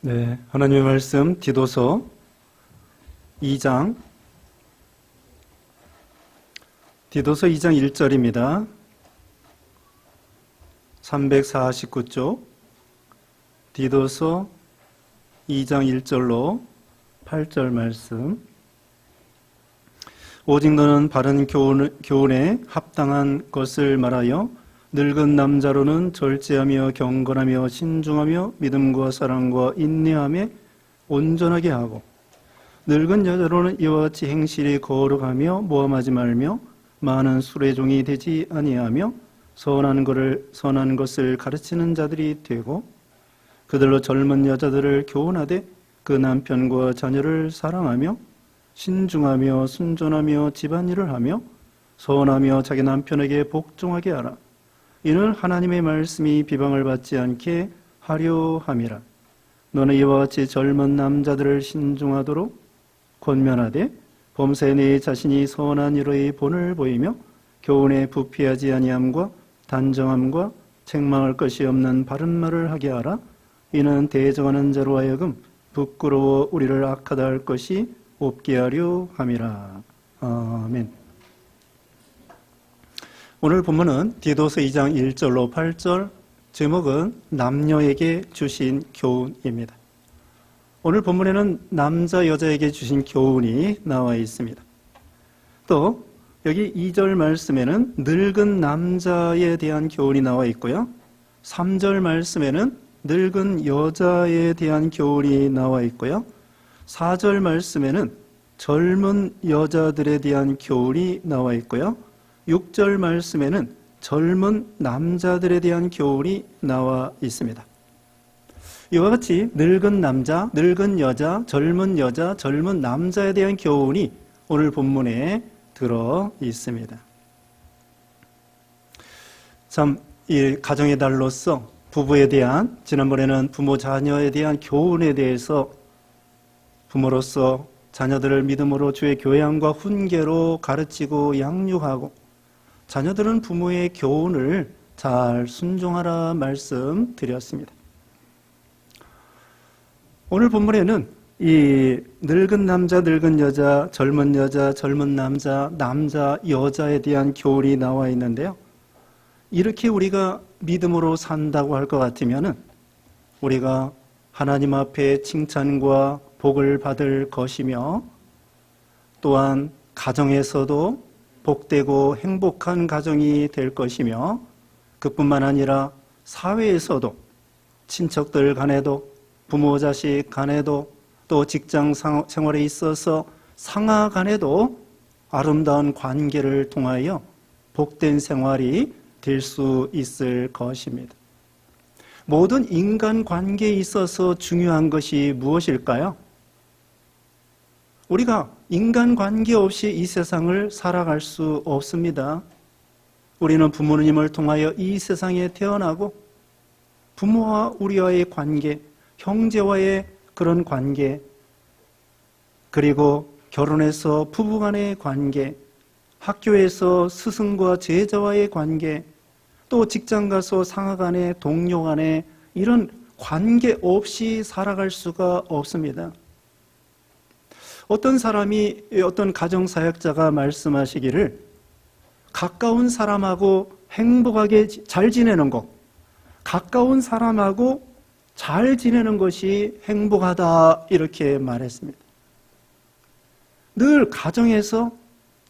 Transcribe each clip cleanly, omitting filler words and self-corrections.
네, 하나님의 말씀 디도서 2장 1절입니다. 349쪽 디도서 2장 1절로 8절 말씀. 오직 너는 바른 교훈에 합당한 것을 말하여 늙은 남자로는 절제하며 경건하며 신중하며 믿음과 사랑과 인내함에 온전하게 하고, 늙은 여자로는 이와 같이 행실이 거룩하며 모함하지 말며 많은 술의 종이 되지 아니하며 선한 것을 가르치는 자들이 되고, 그들로 젊은 여자들을 교훈하되 그 남편과 자녀를 사랑하며 신중하며 순전하며 집안일을 하며 선하며 자기 남편에게 복종하게 하라. 이는 하나님의 말씀이 비방을 받지 않게 하려 함이라. 너는 이와 같이 젊은 남자들을 신중하도록 권면하되 범사에 네 자신이 선한 일의 본을 보이며 교훈에 부패하지 아니함과 단정함과 책망할 것이 없는 바른 말을 하게 하라. 이는 대적하는 자로 하여금 부끄러워 우리를 악하다 할 것이 없게 하려 함이라. 아멘. 오늘 본문은 디도서 2장 1절로 8절, 제목은 남녀에게 주신 교훈입니다. 오늘 본문에는 남자 여자에게 주신 교훈이 나와 있습니다. 또 여기 2절 말씀에는 늙은 남자에 대한 교훈이 나와 있고요, 3절 말씀에는 늙은 여자에 대한 교훈이 나와 있고요, 4절 말씀에는 젊은 여자들에 대한 교훈이 나와 있고요, 6절 말씀에는 젊은 남자들에 대한 교훈이 나와 있습니다. 이와 같이 늙은 남자, 늙은 여자, 젊은 남자에 대한 교훈이 오늘 본문에 들어 있습니다. 참, 이 가정의 달로서 부부에 대한, 지난번에는 부모 자녀에 대한 교훈에 대해서 부모로서 자녀들을 믿음으로 주의 교양과 훈계로 가르치고 양육하고, 자녀들은 부모의 교훈을 잘 순종하라 말씀드렸습니다. 오늘 본문에는 이 늙은 남자, 늙은 여자, 젊은 남자, 남자, 여자에 대한 교훈이 나와 있는데요, 이렇게 우리가 믿음으로 산다고 할 것 같으면 우리가 하나님 앞에 칭찬과 복을 받을 것이며, 또한 가정에서도 복되고 행복한 가정이 될 것이며, 그뿐만 아니라 사회에서도 친척들 간에도 부모 자식 간에도 또 직장 생활에 있어서 상하 간에도 아름다운 관계를 통하여 복된 생활이 될 수 있을 것입니다. 모든 인간 관계에 있어서 중요한 것이 무엇일까요? 우리가 인간관계 없이 이 세상을 살아갈 수 없습니다. 우리는 부모님을 통하여 이 세상에 태어나고, 부모와 우리와의 관계, 형제와의 그런 관계, 그리고 결혼해서 부부간의 관계, 학교에서 스승과 제자와의 관계, 또 직장 가서 상하간의 동료간의 이런 관계 없이 살아갈 수가 없습니다. 어떤 사람이, 어떤 가정사역자가 말씀하시기를, 가까운 사람하고 행복하게 잘 지내는 것, 가까운 사람하고 잘 지내는 것이 행복하다, 이렇게 말했습니다. 늘 가정에서,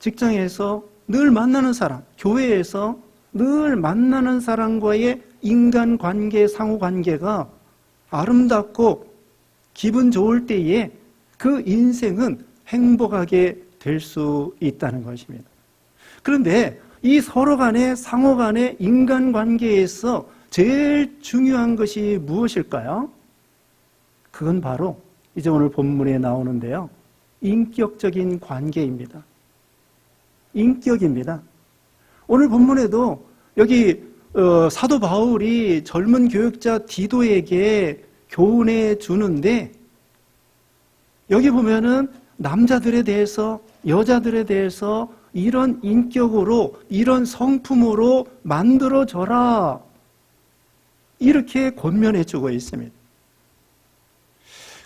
직장에서 늘 만나는 사람, 교회에서 늘 만나는 사람과의 인간관계, 상호관계가 아름답고 기분 좋을 때에 그 인생은 행복하게 될 수 있다는 것입니다. 그런데 이 서로 간의 상호 간의 인간관계에서 제일 중요한 것이 무엇일까요? 그건 바로 이제 오늘 본문에 나오는데요, 인격적인 관계입니다. 인격입니다. 오늘 본문에도 여기 사도 바울이 젊은 교역자 디도에게 교훈해 주는데, 여기 보면은 남자들에 대해서, 여자들에 대해서 이런 인격으로, 이런 성품으로 만들어져라, 이렇게 권면해 주고 있습니다.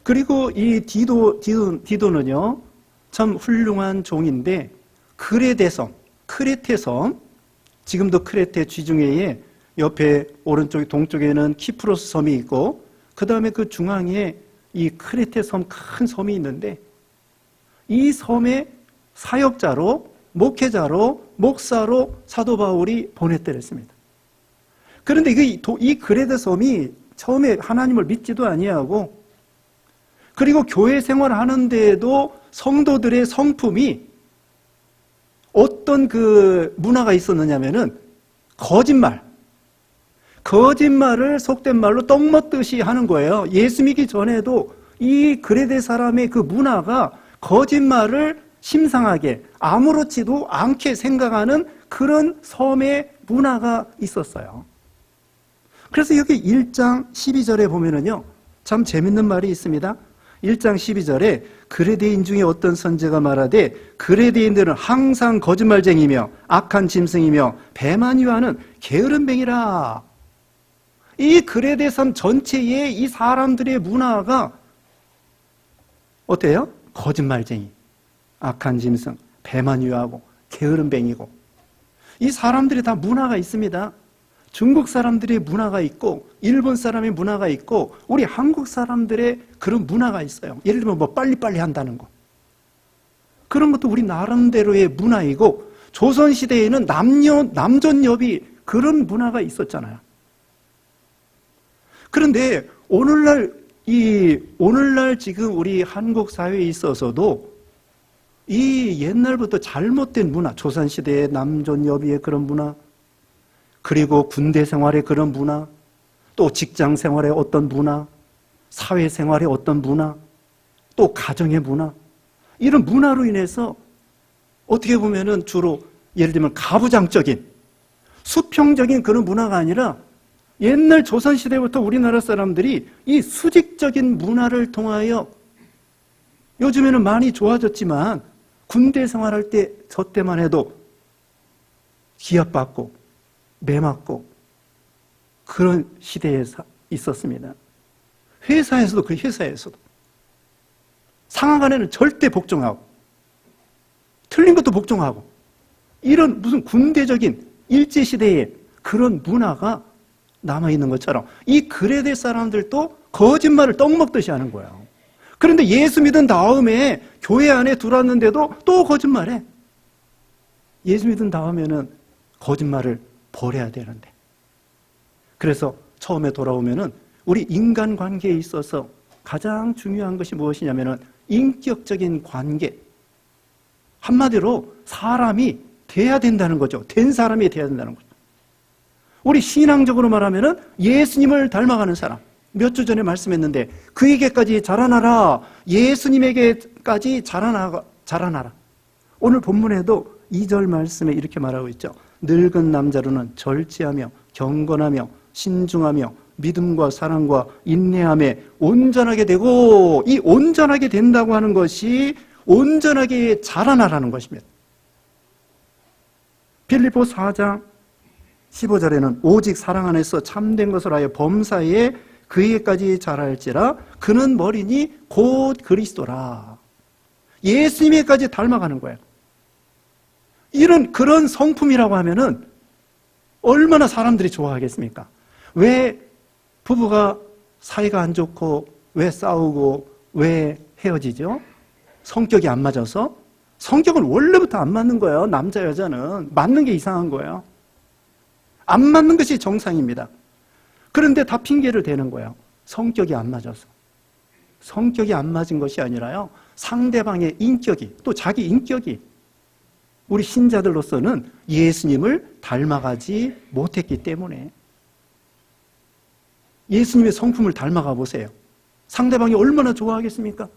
그리고 이 디도는요, 참 훌륭한 종인데, 크레테 섬, 지금도 크레테 지중해에 옆에 오른쪽 동쪽에는 키프로스 섬이 있고, 그 다음에 그 중앙에 이 크레테 섬, 큰 섬이 있는데, 이 섬의 사역자로, 목회자로, 목사로 사도 바울이 보냈더랬습니다. 그런데 이 크레테 섬이 처음에 하나님을 믿지도 아니하고, 그리고 교회 생활을 하는데도 성도들의 성품이 어떤 그 문화가 있었느냐면은 거짓말을 속된 말로 떡 먹듯이 하는 거예요. 예수 믿기 전에도 이 그레데 사람의 그 문화가 거짓말을 심상하게 아무렇지도 않게 생각하는 그런 섬의 문화가 있었어요. 그래서 여기 1장 12절에 보면은요, 참 재밌는 말이 있습니다. 1장 12절에 그레데인 중에 어떤 선지자가 말하되 그레데인들은 항상 거짓말쟁이며 악한 짐승이며 배만 위하는 게으름뱅이라. 이 그레데 섬 전체의 이 사람들의 문화가 어때요? 거짓말쟁이, 악한 짐승, 배만 위하고 게으름뱅이고. 이 사람들이 다 문화가 있습니다. 중국 사람들의 문화가 있고, 일본 사람의 문화가 있고, 우리 한국 사람들의 그런 문화가 있어요. 예를 들면 뭐 빨리빨리 한다는 거. 그런 것도 우리 나름대로의 문화이고, 조선시대에는 남존여비 그런 문화가 있었잖아요. 그런데 오늘날 지금 우리 한국 사회에 있어서도 이 옛날부터 잘못된 문화, 조선시대의 남존여비의 그런 문화, 그리고 군대 생활의 그런 문화, 또 직장 생활의 어떤 문화, 사회 생활의 어떤 문화, 또 가정의 문화, 이런 문화로 인해서 어떻게 보면은 주로 예를 들면 가부장적인, 수평적인 그런 문화가 아니라 옛날 조선시대부터 우리나라 사람들이 이 수직적인 문화를 통하여 요즘에는 많이 좋아졌지만 군대 생활할 때, 저 때만 해도 기합받고 매맞고 그런 시대에 있었습니다. 회사에서도 상하관에는 절대 복종하고 틀린 것도 복종하고 이런 무슨 군대적인 일제시대의 그런 문화가 남아있는 것처럼 이 그레데 사람들도 거짓말을 떡 먹듯이 하는 거예요. 그런데 예수 믿은 다음에 교회 안에 들어왔는데도 또 거짓말해. 예수 믿은 다음에는 거짓말을 버려야 되는데. 그래서 처음에 돌아오면은 우리 인간관계에 있어서 가장 중요한 것이 무엇이냐면은 인격적인 관계. 한마디로 사람이 돼야 된다는 거죠. 된 사람이 돼야 된다는 거죠. 우리 신앙적으로 말하면은 예수님을 닮아가는 사람. 몇 주 전에 말씀했는데 그에게까지 자라나라. 예수님에게까지 자라나라. 오늘 본문에도 2절 말씀에 이렇게 말하고 있죠. 늙은 남자로는 절제하며 경건하며 신중하며 믿음과 사랑과 인내함에 온전하게 되고, 이 온전하게 된다고 하는 것이 온전하게 자라나라는 것입니다. 빌립보 4장 15절에는 오직 사랑 안에서 참된 것을 하여 범사에 그에게까지 자랄지라. 그는 머리니 곧 그리스도라. 예수님에까지 닮아가는 거예요. 그런 성품이라고 하면은 얼마나 사람들이 좋아하겠습니까? 왜 부부가 사이가 안 좋고, 왜 싸우고, 왜 헤어지죠? 성격이 안 맞아서? 성격은 원래부터 안 맞는 거예요. 남자, 여자는. 맞는 게 이상한 거예요. 안 맞는 것이 정상입니다. 그런데 다 핑계를 대는 거예요. 성격이 안 맞아서. 성격이 안 맞은 것이 아니라요, 상대방의 인격이, 또 자기 인격이 우리 신자들로서는 예수님을 닮아가지 못했기 때문에. 예수님의 성품을 닮아가 보세요. 상대방이 얼마나 좋아하겠습니까?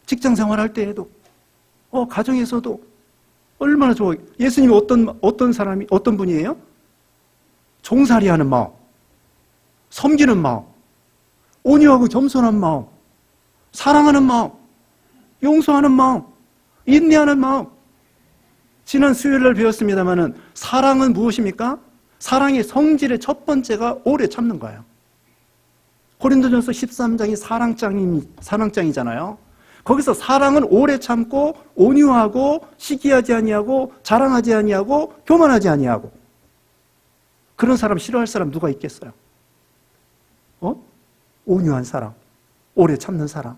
직장 생활할 때에도, 가정에서도 얼마나 좋아. 예수님이 어떤 분이에요? 종살이하는 마음, 섬기는 마음, 온유하고 겸손한 마음, 사랑하는 마음, 용서하는 마음, 인내하는 마음. 지난 수요일날 배웠습니다마는 사랑은 무엇입니까? 사랑의 성질의 첫 번째가 오래 참는 거예요. 고린도전서 13장이 사랑장이잖아요. 거기서 사랑은 오래 참고 온유하고 시기하지 아니하고 자랑하지 아니하고 교만하지 아니하고. 그런 사람 싫어할 사람 누가 있겠어요? 온유한 사람, 오래 참는 사람,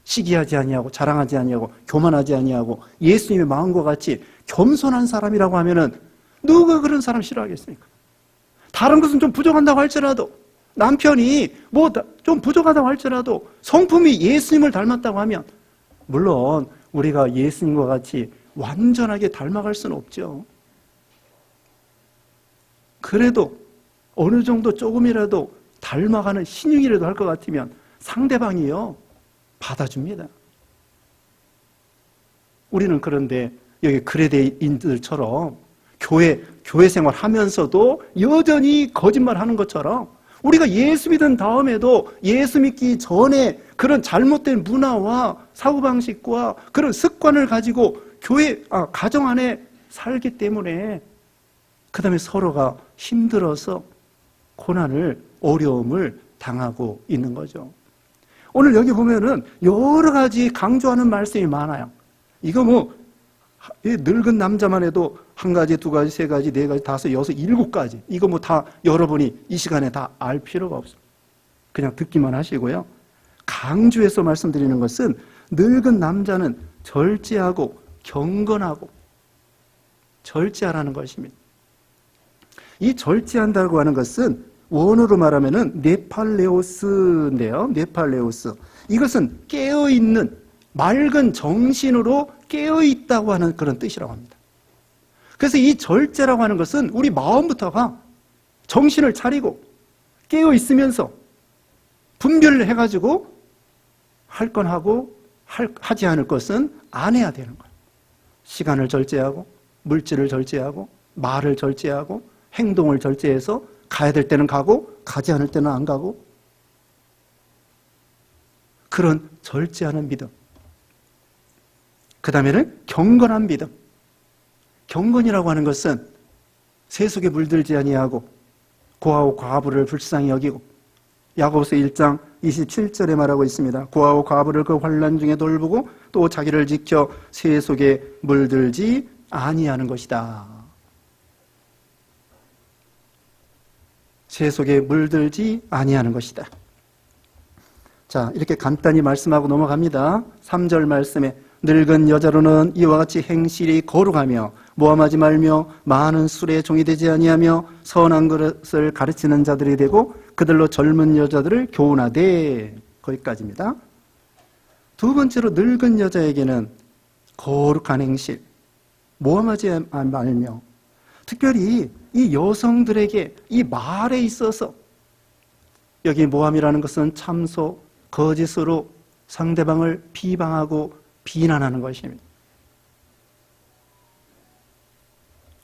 시기하지 아니하고 자랑하지 아니하고 교만하지 아니하고 예수님의 마음과 같이 겸손한 사람이라고 하면은 누가 그런 사람 싫어하겠습니까? 다른 것은 좀 부족한다고 할지라도, 남편이 뭐 좀 부족하다고 할지라도 성품이 예수님을 닮았다고 하면, 물론 우리가 예수님과 같이 완전하게 닮아갈 수는 없죠. 그래도 어느 정도 조금이라도 닮아가는 신용이라도 할 것 같으면 상대방이요 받아줍니다. 우리는 그런데 여기 그레데인들처럼 교회 생활하면서도 여전히 거짓말하는 것처럼, 우리가 예수 믿은 다음에도 예수 믿기 전에 그런 잘못된 문화와 사고방식과 그런 습관을 가지고 가정 안에 살기 때문에 그 다음에 서로가 힘들어서 고난을, 어려움을 당하고 있는 거죠. 오늘 여기 보면은 여러 가지 강조하는 말씀이 많아요. 이거 뭐 늙은 남자만 해도 한 가지, 두 가지, 세 가지, 네 가지, 다섯, 여섯, 일곱 가지, 이거 뭐 다 여러분이 이 시간에 다 알 필요가 없습니다. 그냥 듣기만 하시고요. 강조해서 말씀드리는 것은 늙은 남자는 절제하고 경건하고 절제하라는 것입니다. 이 절제한다고 하는 것은 원어로 말하면은 네팔레오스인데요. 네팔레오스. 이것은 깨어있는, 맑은 정신으로 깨어있다고 하는 그런 뜻이라고 합니다. 그래서 이 절제라고 하는 것은 우리 마음부터가 정신을 차리고 깨어있으면서 분별을 해가지고 할 건 하고 하지 않을 것은 안 해야 되는 거예요. 시간을 절제하고 물질을 절제하고 말을 절제하고 행동을 절제해서 가야 될 때는 가고 가지 않을 때는 안 가고, 그런 절제하는 믿음. 그 다음에는 경건한 믿음. 경건이라고 하는 것은 세속에 물들지 아니하고 고아와 과부를 불쌍히 여기고, 야고보서 1장 27절에 말하고 있습니다. 고아와 과부를 그 환난 중에 돌보고 또 자기를 지켜 세속에 물들지 아니하는 것이다. 세속에 물들지 아니하는 것이다. 자, 이렇게 간단히 말씀하고 넘어갑니다. 3절 말씀에 늙은 여자로는 이와 같이 행실이 거룩하며 모함하지 말며 많은 술에 종이 되지 아니하며 선한 것을 가르치는 자들이 되고 그들로 젊은 여자들을 교훈하되. 거기까지입니다. 두 번째로 늙은 여자에게는 거룩한 행실, 모함하지 말며, 특별히 이 여성들에게 이 말에 있어서, 여기 모함이라는 것은 참소, 거짓으로 상대방을 비방하고 비난하는 것입니다.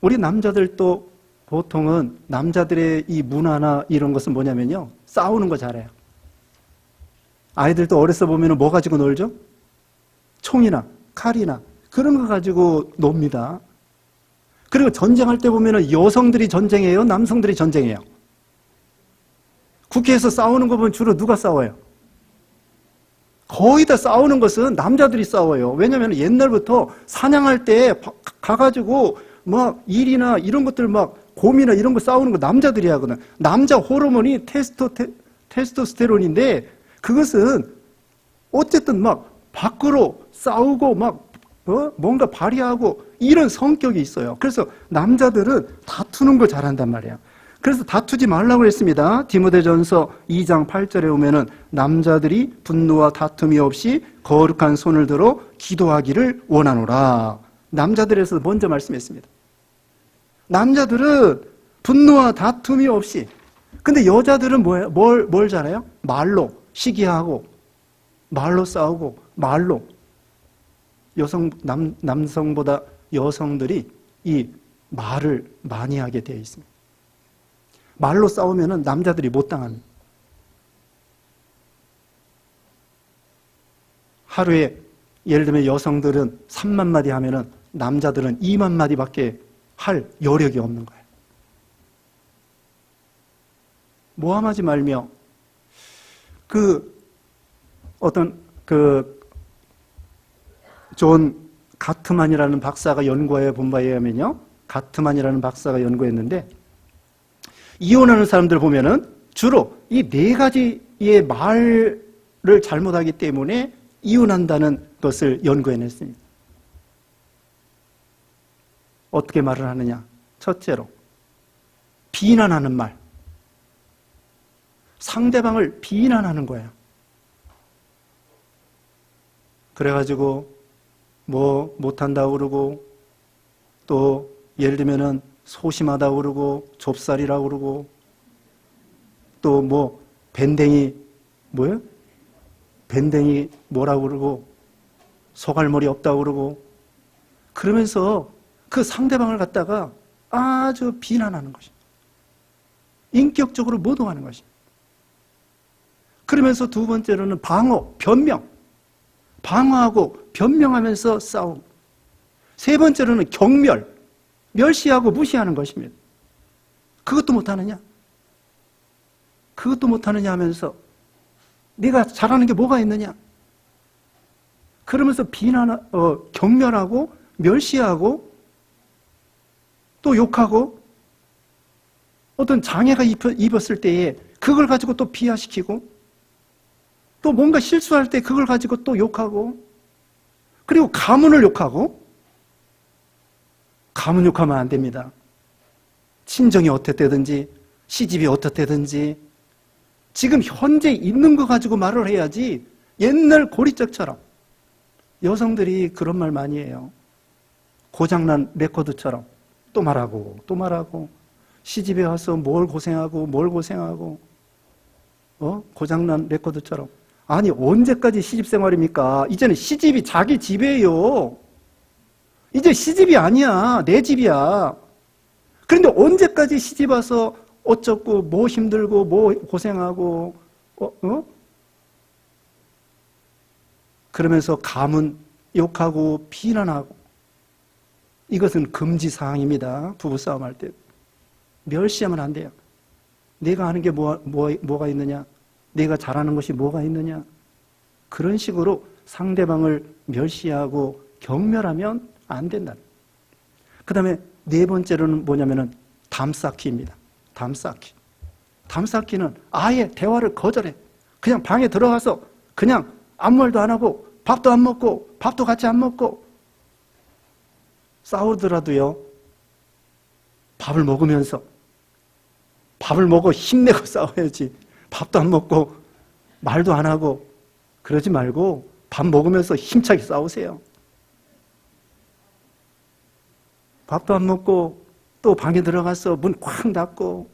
우리 남자들도 보통은 남자들의 이 문화나 이런 것은 뭐냐면요, 싸우는 거 잘해요. 아이들도 어려서 보면 뭐 가지고 놀죠? 총이나 칼이나 그런 거 가지고 놉니다. 그리고 전쟁할 때 보면 여성들이 전쟁해요? 남성들이 전쟁해요? 국회에서 싸우는 거 보면 주로 누가 싸워요? 거의 다 싸우는 것은 남자들이 싸워요. 왜냐하면 옛날부터 사냥할 때 가가지고 막 일이나 이런 것들 막 곰이나 이런 거 싸우는 거 남자들이 하거든. 남자 호르몬이 테스토스테론인데 그것은 어쨌든 막 밖으로 싸우고 막 뭔가 발휘하고 이런 성격이 있어요. 그래서 남자들은 다투는 걸 잘한단 말이에요. 그래서 다투지 말라고 했습니다. 디모데전서 2장 8절에 보면은 남자들이 분노와 다툼이 없이 거룩한 손을 들어 기도하기를 원하노라. 남자들에서 먼저 말씀했습니다. 남자들은 분노와 다툼이 없이. 근데 여자들은 뭐예요? 뭘 잘해요? 말로 시기하고 말로 싸우고 말로. 남성보다 여성들이 이 말을 많이 하게 되어 있습니다. 말로 싸우면은 남자들이 못 당합니다. 하루에 예를 들면 여성들은 3만 마디 하면은 남자들은 2만 마디밖에 할 여력이 없는 거예요. 모함하지 말며, 어떤 존 가트만이라는 박사가 연구해 본 바에 의하면요, 가트만이라는 박사가 연구했는데, 이혼하는 사람들 보면은 주로 이 네 가지의 말을 잘못하기 때문에 이혼한다는 것을 연구해냈습니다. 어떻게 말을 하느냐? 첫째로, 비난하는 말. 상대방을 비난하는 거예요. 그래가지고 뭐 못한다고 그러고, 또 예를 들면은 소심하다고 그러고, 좁쌀이라고 그러고, 또 뭐 밴댕이 뭐예요? 밴댕이 뭐라고 그러고, 소갈머리 없다고 그러고, 그러면서 그 상대방을 갖다가 아주 비난하는 것입니다. 인격적으로 모독하는 것입니다. 그러면서 두 번째로는 방어, 변명. 방어하고 변명하면서 싸움. 세 번째로는 경멸, 멸시하고 무시하는 것입니다. 그것도 못하느냐? 그것도 못하느냐 하면서 네가 잘하는 게 뭐가 있느냐? 그러면서 경멸하고 멸시하고 또 욕하고, 어떤 장애가 입었을 때에 그걸 가지고 또 비하시키고, 또 뭔가 실수할 때 그걸 가지고 또 욕하고, 그리고 가문을 욕하고. 가문 욕하면 안 됩니다. 친정이 어떻대든지 시집이 어떻대든지 지금 현재 있는 거 가지고 말을 해야지, 옛날 고리적처럼. 여성들이 그런 말 많이 해요. 고장난 레코드처럼 또 말하고 또 말하고, 시집에 와서 뭘 고생하고 고장난 레코드처럼. 아니, 언제까지 시집 생활입니까? 이제는 시집이 자기 집이에요. 이제 시집이 아니야, 내 집이야. 그런데 언제까지 시집 와서 어쩌고 뭐 힘들고 뭐 고생하고 그러면서 가문 욕하고 비난하고. 이것은 금지사항입니다. 부부싸움 할 때 멸시하면 안 돼요. 내가 하는 게 뭐가 있느냐, 내가 잘하는 것이 뭐가 있느냐, 그런 식으로 상대방을 멸시하고 경멸하면 안 된다. 그 다음에 네 번째로는 뭐냐면은 담쌓기입니다. 담쌓기는 아예 대화를 거절해. 그냥 방에 들어가서 그냥 아무 말도 안 하고, 밥도 안 먹고, 밥도 같이 안 먹고, 싸우더라도요, 밥을 먹으면서, 밥을 먹어 힘내고 싸워야지. 밥도 안 먹고 말도 안 하고 그러지 말고 밥 먹으면서 힘차게 싸우세요. 밥도 안 먹고 또 방에 들어가서 문 쾅 닫고,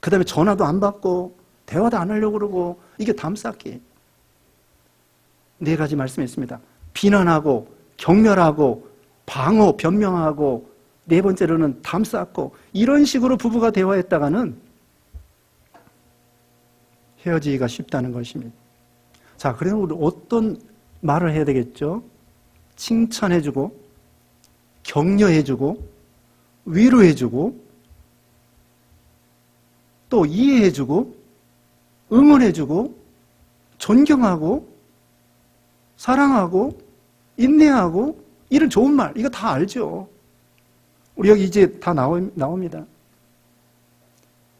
그 다음에 전화도 안 받고 대화도 안 하려고 그러고, 이게 담쌓기. 네 가지 말씀했습니다. 비난하고 경멸하고 방어, 변명하고, 네 번째로는 담쌓고. 이런 식으로 부부가 대화했다가는 헤어지기가 쉽다는 것입니다. 자, 그래서 우리 어떤 말을 해야 되겠죠? 칭찬해주고, 격려해주고, 위로해주고, 또 이해해주고, 응원해주고, 존경하고, 사랑하고, 인내하고, 이런 좋은 말, 이거 다 알죠? 우리 여기 이제 다 나옵니다.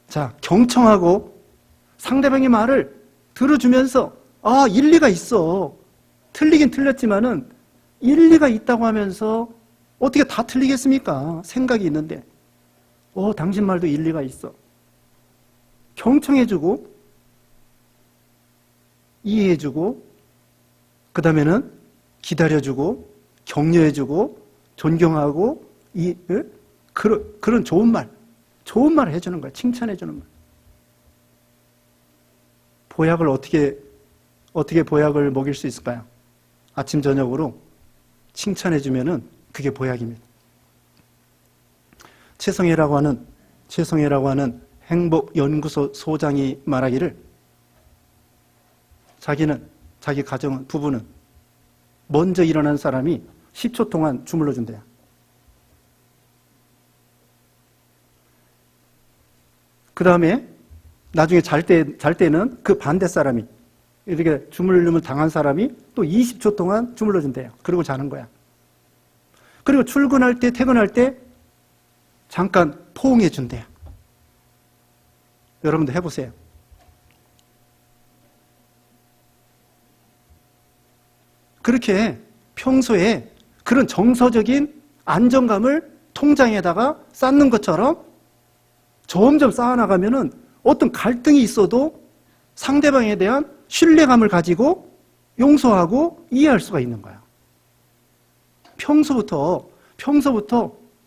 자, 경청하고 상대방의 말을 들어주면서, 아, 일리가 있어. 틀리긴 틀렸지만은 일리가 있다고 하면서, 어떻게 다 틀리겠습니까? 생각이 있는데. 당신 말도 일리가 있어. 경청해주고, 이해해주고, 그 다음에는 기다려주고, 격려해주고, 존경하고, 그런 좋은 말을 해주는 거야. 칭찬해주는 말. 보약을 어떻게 보약을 먹일 수 있을까요? 아침 저녁으로 칭찬해주면은 그게 보약입니다. 최성애라고 하는 행복연구소 소장이 말하기를, 자기 가정은, 부부는 먼저 일어난 사람이 10초 동안 주물러 준대요. 그 다음에 나중에 잘 때는 그 반대 사람이 이렇게 주물림을 당한 사람이 또 20초 동안 주물러준대요. 그리고 자는 거야. 그리고 출근할 때, 퇴근할 때 잠깐 포옹해 준대요. 여러분도 해보세요. 그렇게 평소에 그런 정서적인 안정감을 통장에다가 쌓는 것처럼 점점 쌓아나가면은 어떤 갈등이 있어도 상대방에 대한 신뢰감을 가지고 용서하고 이해할 수가 있는 거야. 평소부터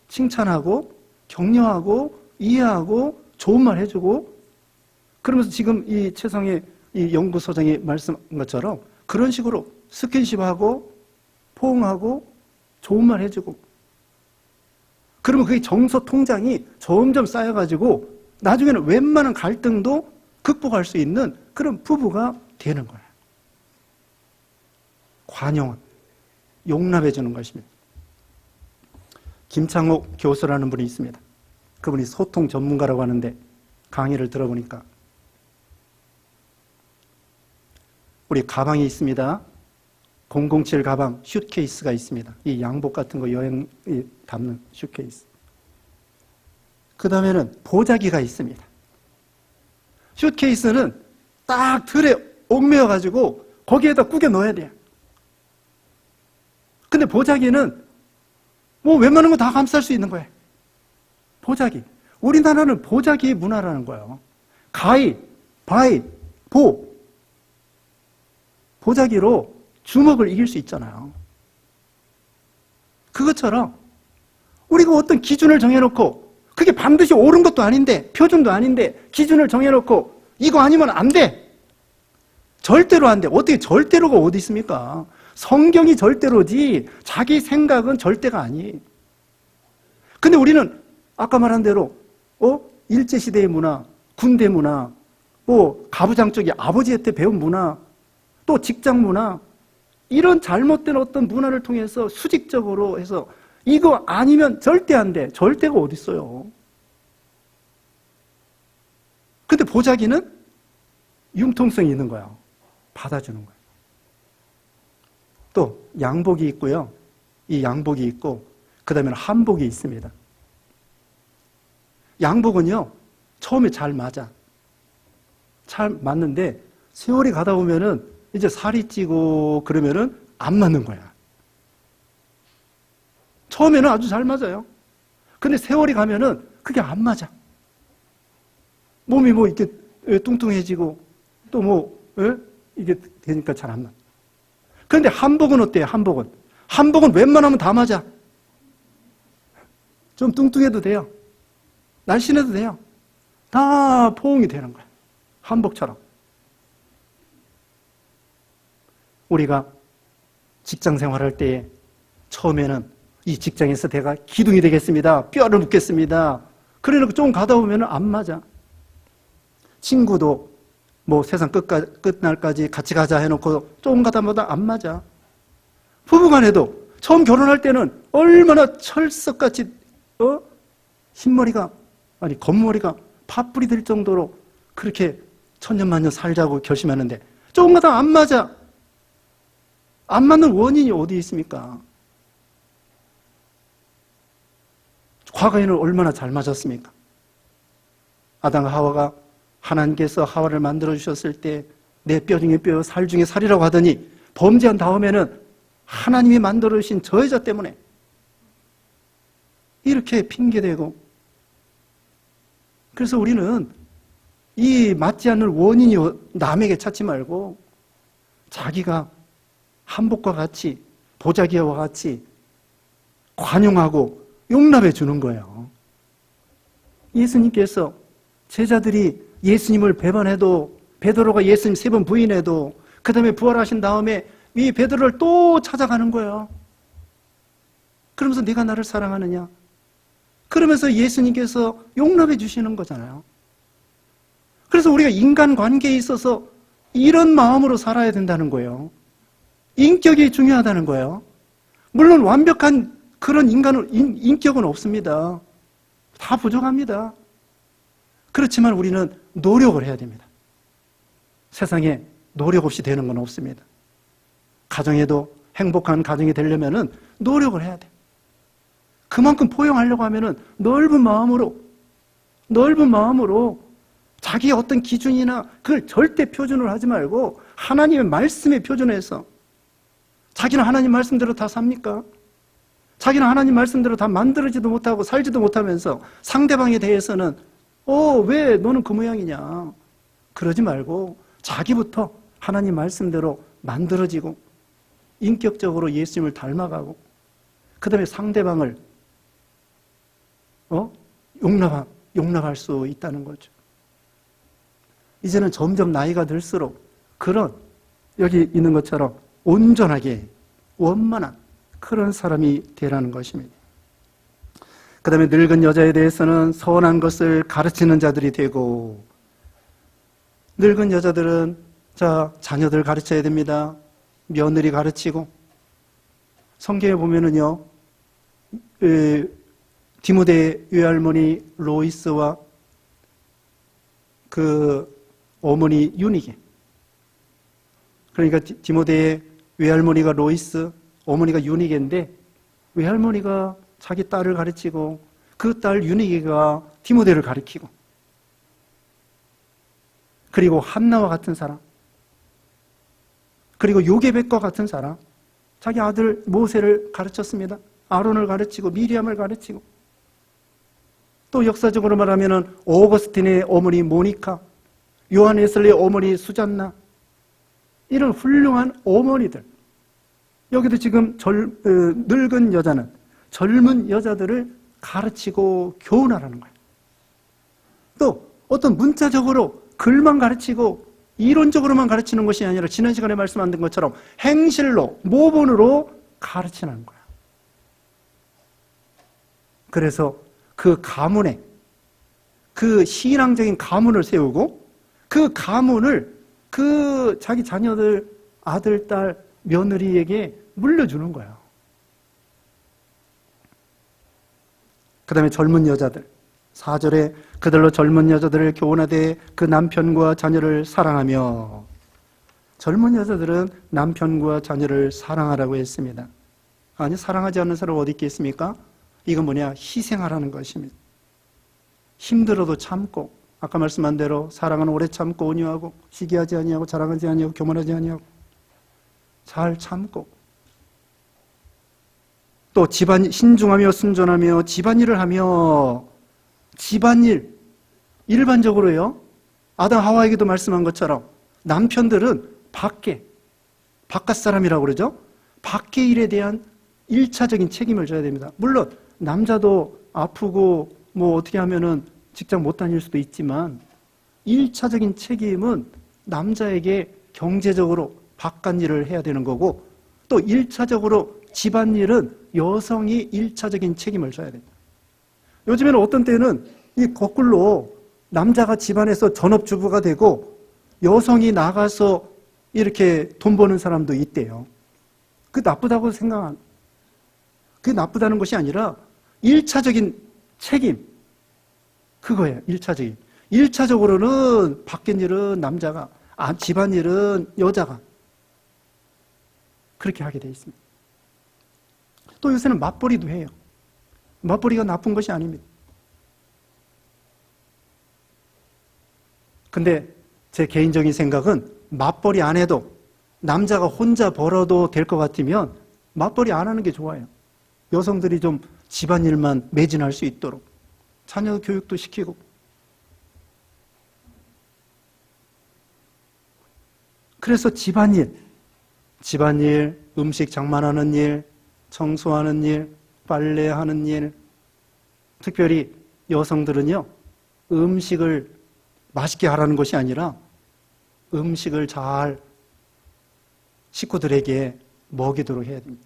칭찬하고 격려하고 이해하고 좋은 말 해주고, 그러면서 지금 이 최성의 이 연구소장이 말씀한 것처럼 그런 식으로 스킨십하고 포옹하고 좋은 말 해주고, 그러면 그게 정서 통장이 점점 쌓여가지고 나중에는 웬만한 갈등도 극복할 수 있는 그런 부부가 되는 거예요. 관용은 용납해 주는 것입니다. 김창옥 교수라는 분이 있습니다. 그분이 소통 전문가라고 하는데 강의를 들어보니까 우리 가방이 있습니다. 007 가방 슈트케이스가 있습니다. 이 양복 같은 거 여행 담는 슈트케이스. 그 다음에는 보자기가 있습니다. 슈트케이스는 딱 틀에 옥매여가지고 거기에다 꾸겨 넣어야 돼요. 근데 보자기는 뭐 웬만한 거 다 감쌀 수 있는 거예요. 보자기. 우리나라는 보자기 문화라는 거예요. 가위, 바위, 보. 보자기로 주먹을 이길 수 있잖아요. 그것처럼 우리가 어떤 기준을 정해놓고 그게 반드시 옳은 것도 아닌데 표준도 아닌데 기준을 정해놓고 이거 아니면 안 돼. 절대로 안 돼. 어떻게 절대로가 어디 있습니까? 성경이 절대로지 자기 생각은 절대가 아니에요. 근데 우리는 아까 말한 대로 일제시대의 문화, 군대 문화, 가부장적이 아버지한테 배운 문화, 또 직장 문화, 이런 잘못된 어떤 문화를 통해서 수직적으로 해서 이거 아니면 절대 안 돼. 절대가 어디 있어요. 근데 보자기는 융통성이 있는 거야. 받아주는 거야. 또 양복이 있고요. 이 양복이 있고 그 다음에는 한복이 있습니다. 양복은요. 처음에 잘 맞아. 잘 맞는데 세월이 가다 보면은 이제 살이 찌고 그러면은 안 맞는 거야. 처음에는 아주 잘 맞아요. 근데 세월이 가면은 그게 안 맞아. 몸이 이렇게 뚱뚱해지고 또 이게 되니까 잘 안 맞아. 그런데 한복은 어때요? 한복은 웬만하면 다 맞아. 좀 뚱뚱해도 돼요. 날씬해도 돼요. 다 포옹이 되는 거야. 한복처럼. 우리가 직장 생활할 때에 처음에는 이 직장에서 내가 기둥이 되겠습니다. 뼈를 묻겠습니다. 그래놓고 좀 가다 보면 안 맞아. 친구도 세상 끝날까지 같이 가자 해놓고 조금 가다 보다 안 맞아. 부부간에도 처음 결혼할 때는 얼마나 철석같이 흰머리가 아니 겉머리가 팥불이 될 정도로 그렇게 천년만년 살자고 결심하는데 조금 가다 안 맞아. 안 맞는 원인이 어디 있습니까? 과거에는 얼마나 잘 맞았습니까? 아담과 하와가 하나님께서 하와를 만들어주셨을 때 내 뼈 중에 뼈, 살 중에 살이라고 하더니 범죄한 다음에는 하나님이 만들어주신 저 여자 때문에 이렇게 핑계대고, 그래서 우리는 이 맞지 않는 원인이 남에게 찾지 말고 자기가 한복과 같이 보자기와 같이 관용하고 용납해 주는 거예요. 예수님께서 제자들이 예수님을 배반해도 베드로가 예수님 3번 부인해도 그 다음에 부활하신 다음에 이 베드로를 또 찾아가는 거예요. 그러면서 네가 나를 사랑하느냐? 그러면서 예수님께서 용납해 주시는 거잖아요. 그래서 우리가 인간관계에 있어서 이런 마음으로 살아야 된다는 거예요. 인격이 중요하다는 거예요. 물론 완벽한 그런 인격은 없습니다. 다 부족합니다. 그렇지만 우리는 노력을 해야 됩니다. 세상에 노력 없이 되는 건 없습니다. 가정에도 행복한 가정이 되려면은 노력을 해야 돼. 그만큼 포용하려고 하면은 넓은 마음으로 자기의 어떤 기준이나 그걸 절대 표준으로 하지 말고 하나님의 말씀에 표준해서, 자기는 하나님 말씀대로 다 삽니까? 자기는 하나님 말씀대로 다 만들지도 못하고 살지도 못하면서 상대방에 대해서는 왜 너는 그 모양이냐, 그러지 말고 자기부터 하나님 말씀대로 만들어지고 인격적으로 예수님을 닮아가고 그 다음에 상대방을 용납할 수 있다는 거죠. 이제는 점점 나이가 들수록 그런 여기 있는 것처럼 온전하게 원만한 그런 사람이 되라는 것입니다. 그 다음에 늙은 여자에 대해서는 선한 것을 가르치는 자들이 되고, 늙은 여자들은 자녀들 가르쳐야 됩니다. 며느리 가르치고, 성경에 보면은요, 디모데 외할머니 로이스와 그 어머니 유니게, 그러니까 디모데의 외할머니가 로이스, 어머니가 유니게인데 외할머니가 자기 딸을 가르치고 그 딸 유니게가 디모데를 가르치고, 그리고 한나와 같은 사람, 그리고 요게벳과 같은 사람, 자기 아들 모세를 가르쳤습니다. 아론을 가르치고 미리암을 가르치고, 또 역사적으로 말하면 오거스틴의 어머니 모니카, 요한 웨슬리의 어머니 수잔나, 이런 훌륭한 어머니들, 여기도 지금 늙은 여자는 젊은 여자들을 가르치고 교훈하라는 거예요. 또 어떤 문자적으로 글만 가르치고 이론적으로만 가르치는 것이 아니라 지난 시간에 말씀한 것처럼 행실로, 모본으로 가르치는 거예요. 그래서 그 가문에, 그 신앙적인 가문을 세우고 그 가문을 그 자기 자녀들, 아들, 딸, 며느리에게 물려주는 거예요. 그 다음에 젊은 여자들, 4절에 그들로 젊은 여자들을 교훈하되 그 남편과 자녀를 사랑하며, 젊은 여자들은 남편과 자녀를 사랑하라고 했습니다. 아니, 사랑하지 않는 사람 어디 있겠습니까? 이건 뭐냐? 희생하라는 것입니다. 힘들어도 참고, 아까 말씀한 대로 사랑은 오래 참고 온유하고 시기하지 아니하고 자랑하지 아니하고 교만하지 아니하고 잘 참고, 또 신중하며 순전하며 집안일을 하며, 집안일, 일반적으로요, 아담 하와에게도 말씀한 것처럼 남편들은 바깥 사람이라고 그러죠. 밖의 일에 대한 1차적인 책임을 져야 됩니다. 물론 남자도 아프고 어떻게 하면은 직장 못 다닐 수도 있지만 1차적인 책임은 남자에게 경제적으로 바깥 일을 해야 되는 거고, 또 1차적으로 집안일은 여성이 1차적인 책임을 져야 됩니다. 요즘에는 어떤 때는 이 거꾸로 남자가 집안에서 전업주부가 되고 여성이 나가서 이렇게 돈 버는 사람도 있대요. 그게 나쁘다는 것이 아니라 1차적인 책임, 그거예요. 1차적으로는 밖의 일은 남자가, 집안일은 여자가 그렇게 하게 돼 있습니다. 또 요새는 맞벌이도 해요. 맞벌이가 나쁜 것이 아닙니다. 근데 제 개인적인 생각은 맞벌이 안 해도 남자가 혼자 벌어도 될 것 같으면 맞벌이 안 하는 게 좋아요. 여성들이 좀 집안일만 매진할 수 있도록 자녀 교육도 시키고. 그래서 집안일, 음식 장만하는 일, 청소하는 일, 빨래하는 일, 특별히 여성들은요, 음식을 맛있게 하라는 것이 아니라 음식을 잘 식구들에게 먹이도록 해야 됩니다.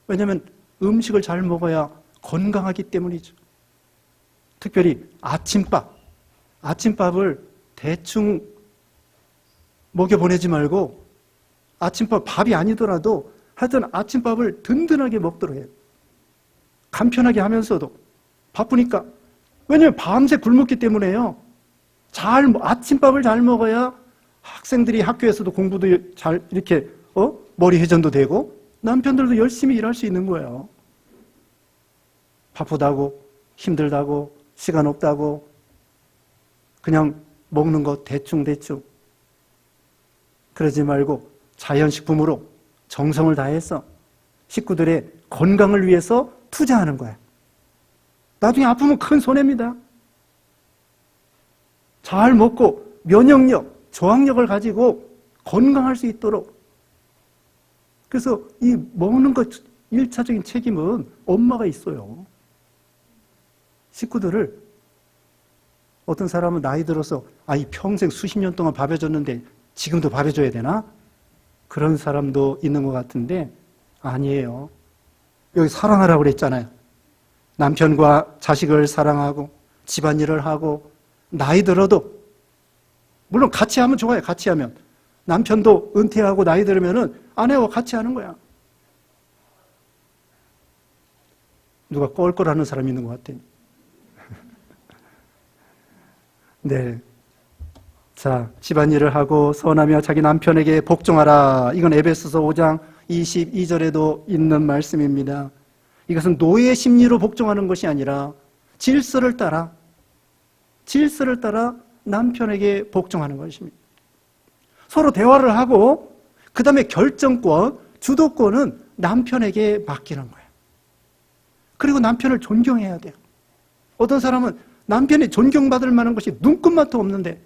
왜냐하면 음식을 잘 먹어야 건강하기 때문이죠. 특별히 아침밥을 대충 먹여보내지 말고, 밥이 아니더라도 하여튼 아침밥을 든든하게 먹도록 해요. 간편하게 하면서도. 바쁘니까. 왜냐하면 밤새 굶었기 때문에요. 아침밥을 잘 먹어야 학생들이 학교에서도 공부도 잘 이렇게 머리 회전도 되고 남편들도 열심히 일할 수 있는 거예요. 바쁘다고 힘들다고 시간 없다고 그냥 먹는 거 대충 그러지 말고 자연식품으로 정성을 다해서 식구들의 건강을 위해서 투자하는 거예요. 나중에 아프면 큰 손해입니다. 잘 먹고 면역력, 저항력을 가지고 건강할 수 있도록. 그래서 이 먹는 것 1차적인 책임은 엄마가 있어요. 식구들을 어떤 사람은 나이 들어서 이 평생 수십 년 동안 밥해줬는데 지금도 밥해줘야 되나? 그런 사람도 있는 것 같은데 아니에요. 여기 사랑하라고 그랬잖아요. 남편과 자식을 사랑하고 집안일을 하고 나이 들어도 물론 같이 하면 좋아요. 같이 하면 남편도 은퇴하고 나이 들으면은 아내와 같이 하는 거야. 누가 껄껄하는 사람이 있는 것 같아. 네. 자, 집안일을 하고 선하며 자기 남편에게 복종하라. 이건 에베소서 5장 22절에도 있는 말씀입니다. 이것은 노예 심리로 복종하는 것이 아니라 질서를 따라 남편에게 복종하는 것입니다. 서로 대화를 하고 그 다음에 결정권, 주도권은 남편에게 맡기는 거예요. 그리고 남편을 존경해야 돼요. 어떤 사람은 남편이 존경받을 만한 것이 눈꼽만도 없는데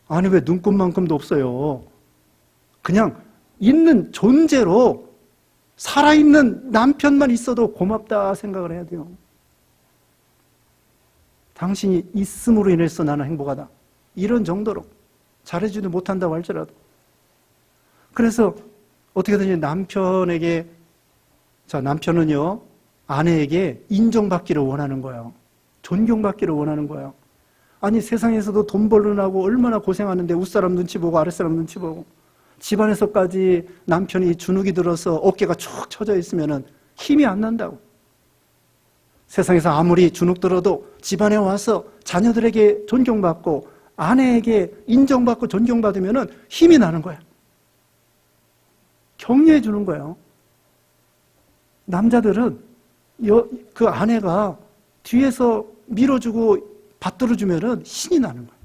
아니 왜 눈꼽만큼도 없어요. 그냥 있는 존재로 살아있는 남편만 있어도 고맙다 생각을 해야 돼요. 당신이 있음으로 인해서 나는 행복하다. 이런 정도로 잘해주지 못한다고 할지라도. 그래서 어떻게든지 남편은요 아내에게 인정받기를 원하는 거예요. 존경받기를 원하는 거예요. 아니 세상에서도 돈 벌려고 얼마나 고생하는데 윗사람 눈치 보고 아랫사람 눈치 보고 집안에서까지 남편이 주눅이 들어서 어깨가 축 처져 있으면 힘이 안 난다고. 세상에서 아무리 주눅 들어도 집안에 와서 자녀들에게 존경받고 아내에게 인정받고 존경받으면 힘이 나는 거야. 격려해 주는 거예요. 남자들은 그 아내가 뒤에서 밀어주고 받들어주면 신이 나는 거예요.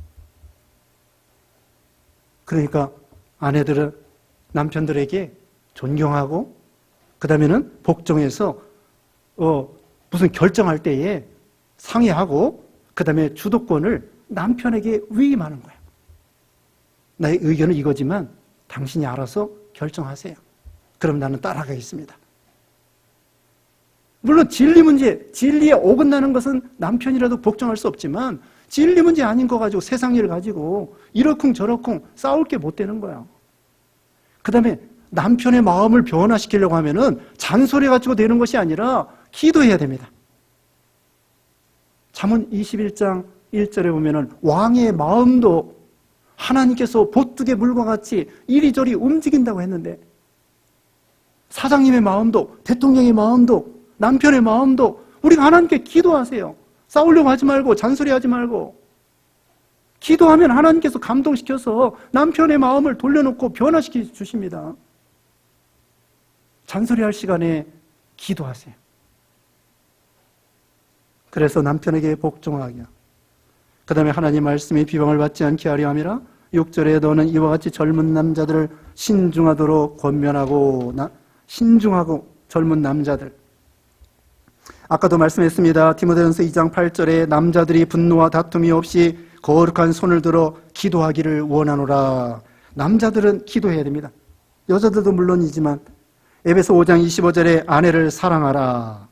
그러니까 아내들은 남편들에게 존경하고 그 다음에는 복종해서 무슨 결정할 때에 상의하고 그 다음에 주도권을 남편에게 위임하는 거예요. 나의 의견은 이거지만 당신이 알아서 결정하세요. 그럼 나는 따라가겠습니다. 물론 진리 문제, 진리에 어긋나는 것은 남편이라도 복종할 수 없지만 진리 문제 아닌 거 가지고 세상 일을 가지고 이러쿵저러쿵 싸울 게 못 되는 거야. 그 다음에 남편의 마음을 변화시키려고 하면은 잔소리 가지고 되는 것이 아니라 기도해야 됩니다. 잠언 21장 1절에 보면은 왕의 마음도 하나님께서 보뚜개 물과 같이 이리저리 움직인다고 했는데 사장님의 마음도 대통령의 마음도 남편의 마음도 우리가 하나님께 기도하세요. 싸우려고 하지 말고 잔소리하지 말고 기도하면 하나님께서 감동시켜서 남편의 마음을 돌려놓고 변화시켜 주십니다. 잔소리할 시간에 기도하세요. 그래서 남편에게 복종하게. 그 다음에 하나님 말씀이 비방을 받지 않게 하려 함이라 6절에 너는 이와 같이 젊은 남자들을 신중하도록 권면하고 신중하고 젊은 남자들. 아까도 말씀했습니다. 디모데전서 2장 8절에 남자들이 분노와 다툼이 없이 거룩한 손을 들어 기도하기를 원하노라. 남자들은 기도해야 됩니다. 여자들도 물론이지만 에베소 5장 25절에 아내를 사랑하라.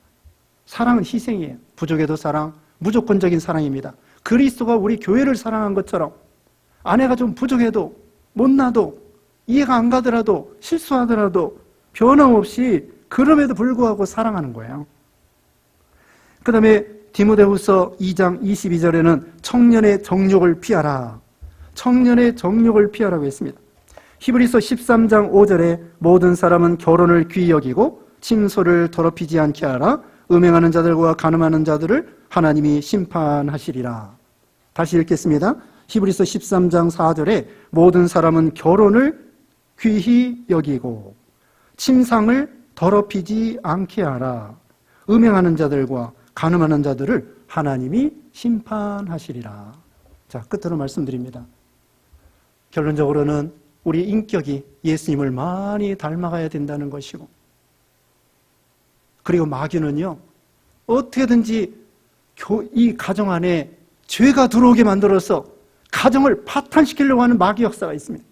사랑은 희생이에요. 부족해도 사랑, 무조건적인 사랑입니다. 그리스도가 우리 교회를 사랑한 것처럼 아내가 좀 부족해도 못나도 이해가 안 가더라도 실수하더라도 변함없이 그럼에도 불구하고 사랑하는 거예요. 그 다음에 디모데후서 2장 22절에는 청년의 정욕을 피하라. 청년의 정욕을 피하라고 했습니다. 히브리서 13장 5절에 모든 사람은 결혼을 귀히 여기고 침소를 더럽히지 않게 하라. 음행하는 자들과 간음하는 자들을 하나님이 심판하시리라. 다시 읽겠습니다. 히브리서 13장 4절에 모든 사람은 결혼을 귀히 여기고 침상을 더럽히지 않게 하라. 음행하는 자들과 간음하는 자들을 하나님이 심판하시리라. 자, 끝으로 말씀드립니다. 결론적으로는 우리 인격이 예수님을 많이 닮아가야 된다는 것이고, 그리고 마귀는요, 어떻게든지 이 가정 안에 죄가 들어오게 만들어서 가정을 파탄시키려고 하는 마귀 역사가 있습니다.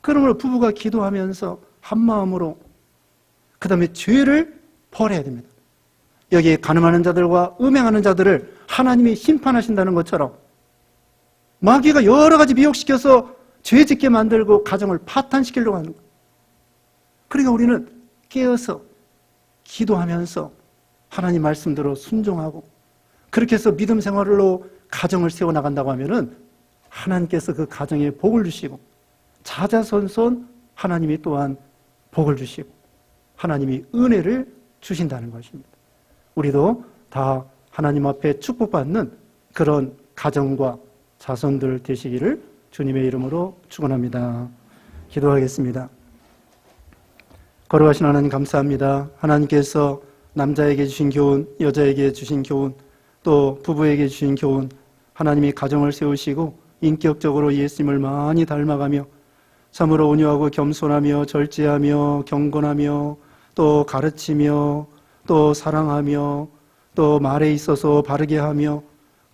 그러므로 부부가 기도하면서 한마음으로 그 다음에 죄를 벌해야 됩니다. 여기에 간음하는 자들과 음행하는 자들을 하나님이 심판하신다는 것처럼 마귀가 여러 가지 미혹시켜서 죄 짓게 만들고 가정을 파탄시키려고 하는 거예요. 그러니까 우리는 깨어서 기도하면서 하나님 말씀대로 순종하고 그렇게 해서 믿음 생활로 가정을 세워나간다고 하면은 하나님께서 그 가정에 복을 주시고 자자손손 하나님이 또한 복을 주시고 하나님이 은혜를 주신다는 것입니다. 우리도 다 하나님 앞에 축복받는 그런 가정과 자손들 되시기를 주님의 이름으로 축원합니다. 기도하겠습니다. 거룩하신 하나님 감사합니다. 하나님께서 남자에게 주신 교훈, 여자에게 주신 교훈, 또 부부에게 주신 교훈, 하나님이 가정을 세우시고 인격적으로 예수님을 많이 닮아가며 참으로 온유하고 겸손하며 절제하며 경건하며 또 가르치며 또 사랑하며 또 말에 있어서 바르게 하며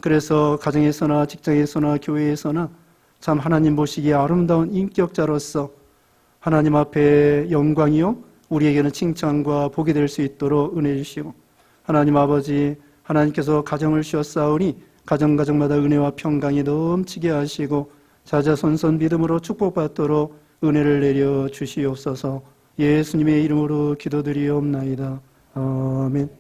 그래서 가정에서나 직장에서나 교회에서나 참 하나님 보시기에 아름다운 인격자로서 하나님 앞에 영광이요 우리에게는 칭찬과 복이 될 수 있도록 은혜 주시고 하나님 아버지 하나님께서 가정을 씌웠사오니 가정마다 은혜와 평강이 넘치게 하시고 자자손손 믿음으로 축복받도록 은혜를 내려 주시옵소서. 예수님의 이름으로 기도드리옵나이다. 아멘.